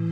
Hey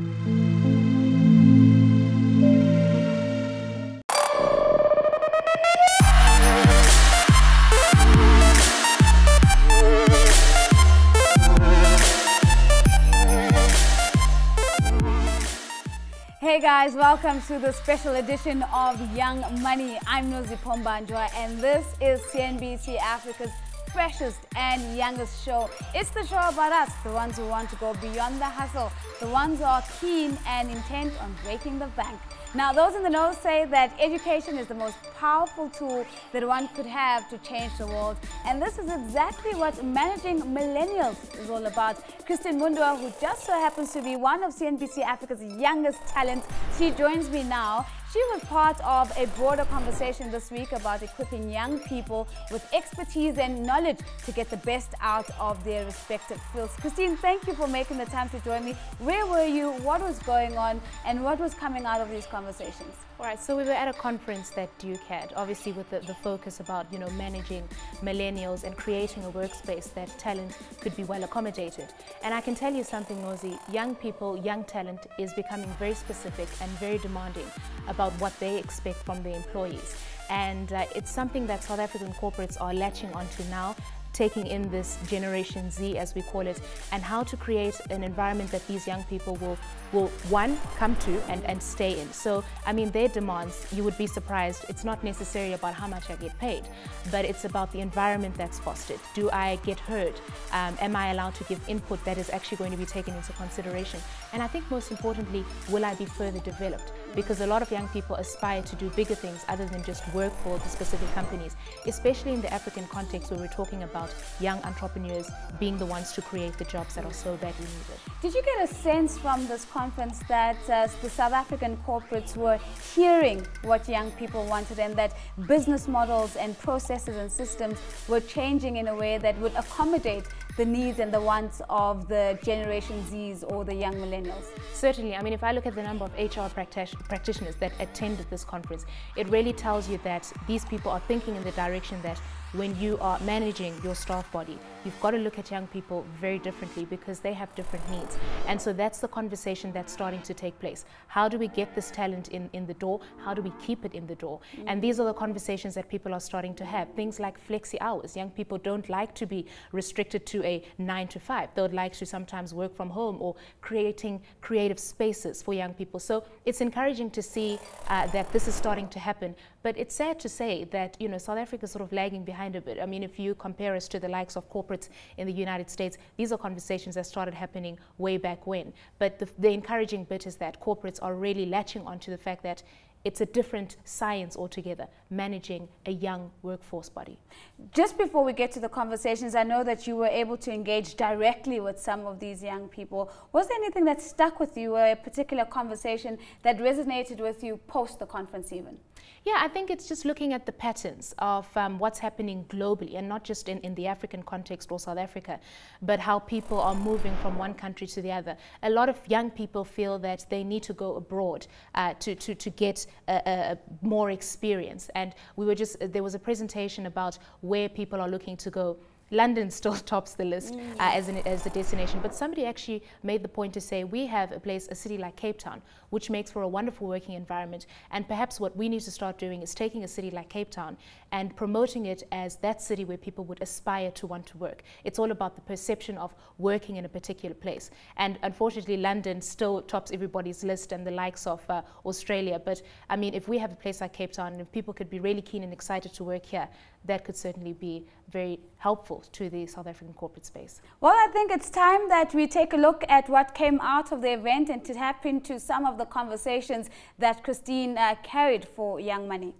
guys, welcome to the special edition of Young Money. I'm Mhundwa, and this is CNBC Africa's freshest and youngest show. It's the show about us, the ones who want to go beyond the hustle, the ones who are keen and intent on breaking the bank. Now, those in the know say that education is the most powerful tool that one could have to change the world. And this is exactly what Managing Millennials is all about. Christine Mhundwa, who just so happens to be one of CNBC Africa's youngest talents, she joins me now. She was part of a broader conversation this week about equipping young people with expertise and knowledge to get the best out of their respective fields. Christine, thank you for making the time to join me. Where were you? What was going on? And what was coming out of these conversations? All right, so we were at a conference that Duke had, obviously with the focus about, managing millennials and creating a workspace that talent could be well accommodated. And I can tell you something, Nozi, young people, young talent is becoming very specific and very demanding about what they expect from their employees. And it's something that South African corporates are latching onto now, taking in this Generation Z, as we call it, and how to create an environment that these young people will one, come to and stay in. So, I mean, their demands, you would be surprised, it's not necessarily about how much I get paid, but it's about the environment that's fostered. Do I get heard? Am I allowed to give input that is actually going to be taken into consideration? And I think most importantly, will I be further developed? Because a lot of young people aspire to do bigger things other than just work for the specific companies, especially in the African context where we're talking about young entrepreneurs being the ones to create the jobs that are so badly needed. Did you get a sense from this conference that the South African corporates were hearing what young people wanted and that business models and processes and systems were changing in a way that would accommodate the needs and the wants of the Generation Zs or the young millennials? Certainly. I mean, if I look at the number of HR practitioners that attended this conference, it really tells you that these people are thinking in the direction that when you are managing your staff body, you've got to look at young people very differently because they have different needs. And so that's the conversation that's starting to take place. How do we get this talent in the door? How do we keep it in the door? And these are the conversations that people are starting to have. Things like flexi hours. Young people don't like to be restricted to a 9 to 5. They would like to sometimes work from home or creating creative spaces for young people. So it's encouraging to see that this is starting to happen. But it's sad to say that, South Africa is sort of lagging behind a bit. I mean, if you compare us to the likes of corporates in the United States, these are conversations that started happening way back when. But the encouraging bit is that corporates are really latching onto the fact that it's a different science altogether, managing a young workforce body. Just before we get to the conversations, I know that you were able to engage directly with some of these young people. Was there anything that stuck with you, or a particular conversation that resonated with you post the conference even? Yeah, I think it's just looking at the patterns of what's happening globally, and not just in the African context or South Africa, but how people are moving from one country to the other. A lot of young people feel that they need to go abroad to get more experience. And there was a presentation about where people are looking to go. London still tops the list as a destination, but somebody actually made the point to say we have a city like Cape Town, which makes for a wonderful working environment, and perhaps what we need to start doing is taking a city like Cape Town and promoting it as that city where people would aspire to want to work. It's all about the perception of working in a particular place, and unfortunately London still tops everybody's list and the likes of Australia. But I mean, if we have a place like Cape Town, if people could be really keen and excited to work here, that could certainly be very helpful to the South African corporate space. Well, I think it's time that we take a look at what came out of the event and to tap into some of the conversations that Christine carried for Young Money.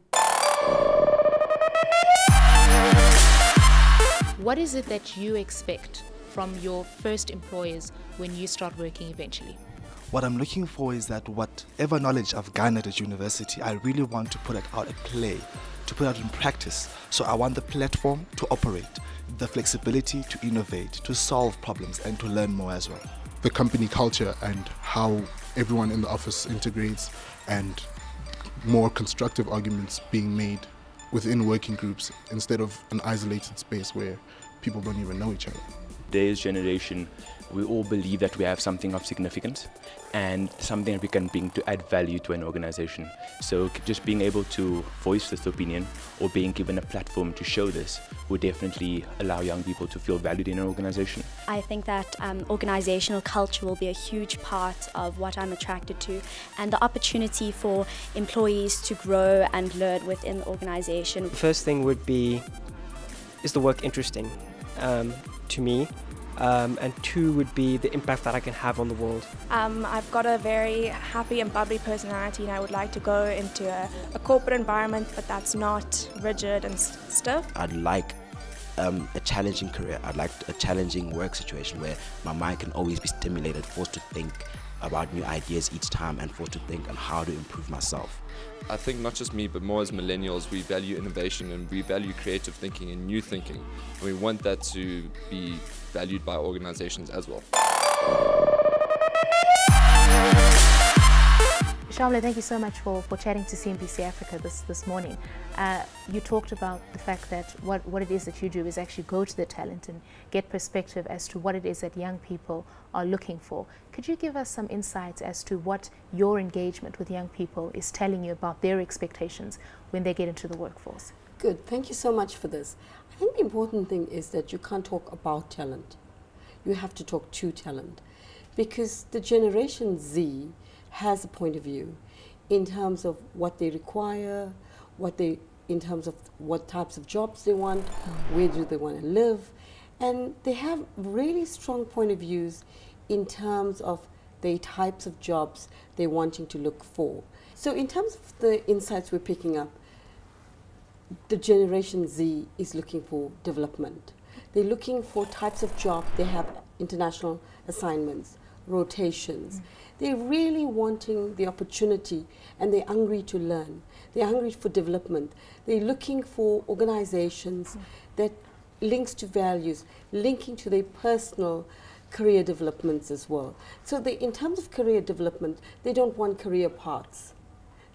What is it that you expect from your first employers when you start working eventually? What I'm looking for is that whatever knowledge I've garnered at university, I really want to put it out at play, to put it out in practice. So I want the platform to operate, the flexibility to innovate, to solve problems, and to learn more as well. The company culture and how everyone in the office integrates, and more constructive arguments being made within working groups instead of an isolated space where people don't even know each other. Today's generation we all believe that we have something of significance and something that we can bring to add value to an organization. So just being able to voice this opinion or being given a platform to show this would definitely allow young people to feel valued in an organization. I think that organizational culture will be a huge part of what I'm attracted to, and the opportunity for employees to grow and learn within the organization. The first thing would be, is the work interesting to me? And two would be the impact that I can have on the world. I've got a very happy and bubbly personality, and I would like to go into a corporate environment, but that's not rigid and stiff. I'd like a challenging career. I'd like a challenging work situation where my mind can always be stimulated, forced to think about new ideas each time and forced to think on how to improve myself. I think not just me, but more as millennials, we value innovation and we value creative thinking and new thinking. And we want that to be valued by organizations as well. Sharmla, thank you so much for chatting to CNBC Africa this morning. You talked about the fact that what it is that you do is actually go to the talent and get perspective as to what it is that young people are looking for. Could you give us some insights as to what your engagement with young people is telling you about their expectations when they get into the workforce? Good, thank you so much for this. I think the important thing is that you can't talk about talent. You have to talk to talent, because the Generation Z has a point of view in terms of what they require, in terms of what types of jobs they want, where do they want to live, and they have really strong point of views in terms of the types of jobs they're wanting to look for. So in terms of the insights we're picking up, the Generation Z is looking for development. They're looking for types of jobs. They have international assignments, rotations. They're really wanting the opportunity, and they're hungry to learn. They're hungry for development. They're looking for organizations that links to values, linking to their personal career developments as well. So in terms of career development, they don't want career paths.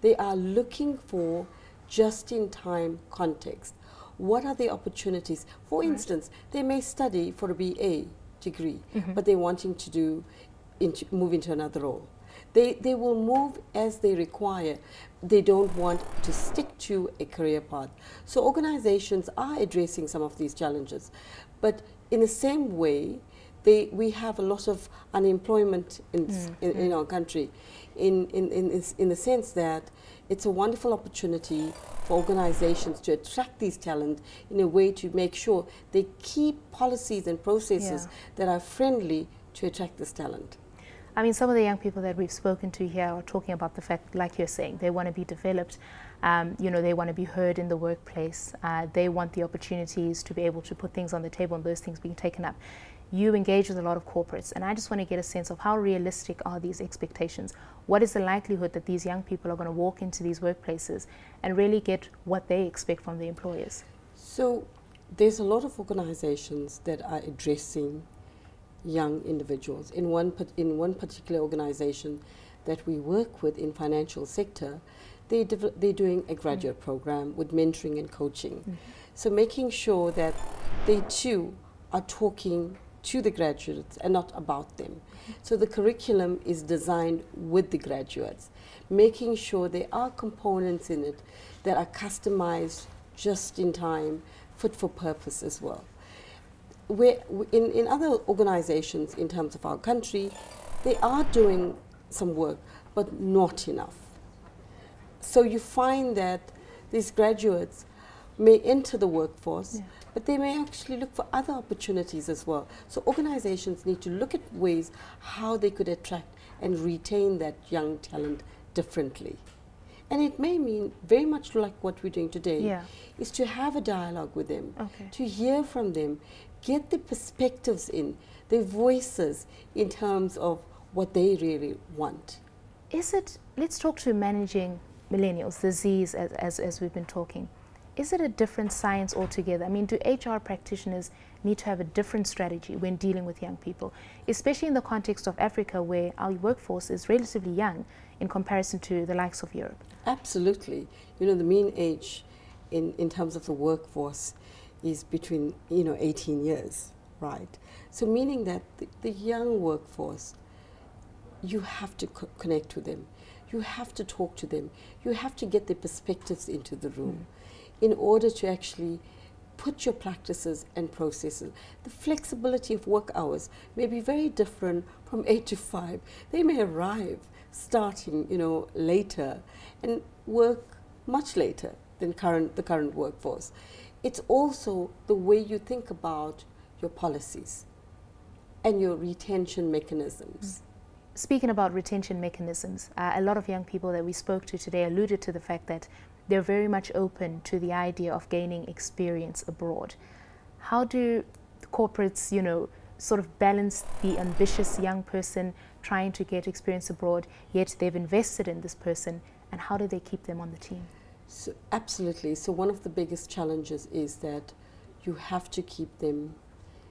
They are looking for just-in-time context. What are the opportunities? For instance, they may study for a BA degree, but they're wanting to move into another role. They will move as they require. They don't want to stick to a career path. So organizations are addressing some of these challenges. But in the same way, we have a lot of unemployment in our country, in the sense that it's a wonderful opportunity for organizations to attract these talent in a way to make sure they keep policies and processes that are friendly to attract this talent. I mean, some of the young people that we've spoken to here are talking about the fact, like you're saying, they want to be developed, you know, they want to be heard in the workplace, they want the opportunities to be able to put things on the table and those things being taken up. You engage with a lot of corporates, and I just want to get a sense of how realistic are these expectations? What is the likelihood that these young people are going to walk into these workplaces and really get what they expect from the employers? So there's a lot of organizations that are addressing young individuals. In one particular organization that we work with in financial sector, they're doing a graduate program with mentoring and coaching. So making sure that they too are talking to the graduates and not about them. So the curriculum is designed with the graduates, making sure there are components in it that are customized just in time, fit for purpose as well. In other organizations in terms of our country, they are doing some work, but not enough. So you find that these graduates may enter the workforce, but they may actually look for other opportunities as well. So organizations need to look at ways how they could attract and retain that young talent differently. And it may mean, very much like what we're doing today, is to have a dialogue with them, to hear from them, get the perspectives in, their voices in terms of what they really want. Let's talk to managing millennials, the Zs as we've been talking. Is it a different science altogether? I mean, do HR practitioners need to have a different strategy when dealing with young people, especially in the context of Africa, where our workforce is relatively young in comparison to the likes of Europe? Absolutely. You know, the mean age in terms of the workforce is between 18 years. right? So meaning that the young workforce, you have to connect with them. You have to talk to them. You have to get their perspectives into the room in order to actually put your practices and processes. The flexibility of work hours may be very different from 8 to 5. They may arrive starting, later and work much later than the current workforce. It's also the way you think about your policies and your retention mechanisms. Speaking about retention mechanisms, a lot of young people that we spoke to today alluded to the fact that they're very much open to the idea of gaining experience abroad. How do corporates, sort of balance the ambitious young person trying to get experience abroad, yet they've invested in this person, and how do they keep them on the team? So, absolutely. So one of the biggest challenges is that you have to keep them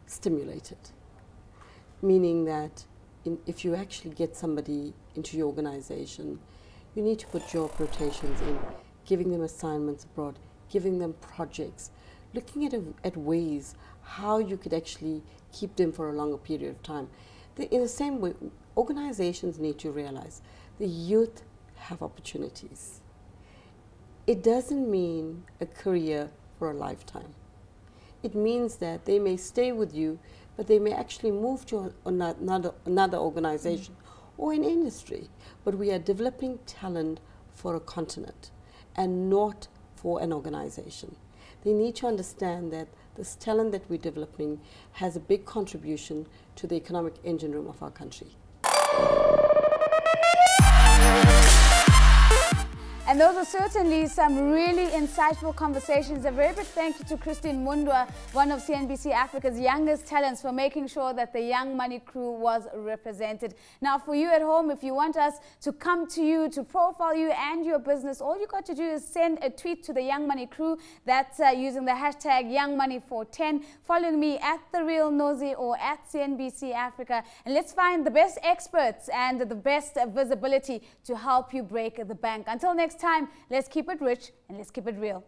stimulated, meaning that if you actually get somebody into your organization, you need to put job rotations in, giving them assignments abroad, giving them projects, looking at ways how you could actually keep them for a longer period of time. In the same way, organizations need to realize the youth have opportunities. It doesn't mean a career for a lifetime. It means that they may stay with you, but they may actually move to another organization or an industry. But we are developing talent for a continent and not for an organization. They need to understand that this talent that we're developing has a big contribution to the economic engine room of our country. And those are certainly some really insightful conversations. A very big thank you to Christine Mhundwa, one of CNBC Africa's youngest talents, for making sure that the Young Money crew was represented. Now, for you at home, if you want us to come to you, to profile you and your business, all you got to do is send a tweet to the Young Money crew. That's using the hashtag YoungMoney410. Follow me at The Real Nosy or at CNBC Africa. And let's find the best experts and the best visibility to help you break the bank. Until next time, let's keep it rich and let's keep it real.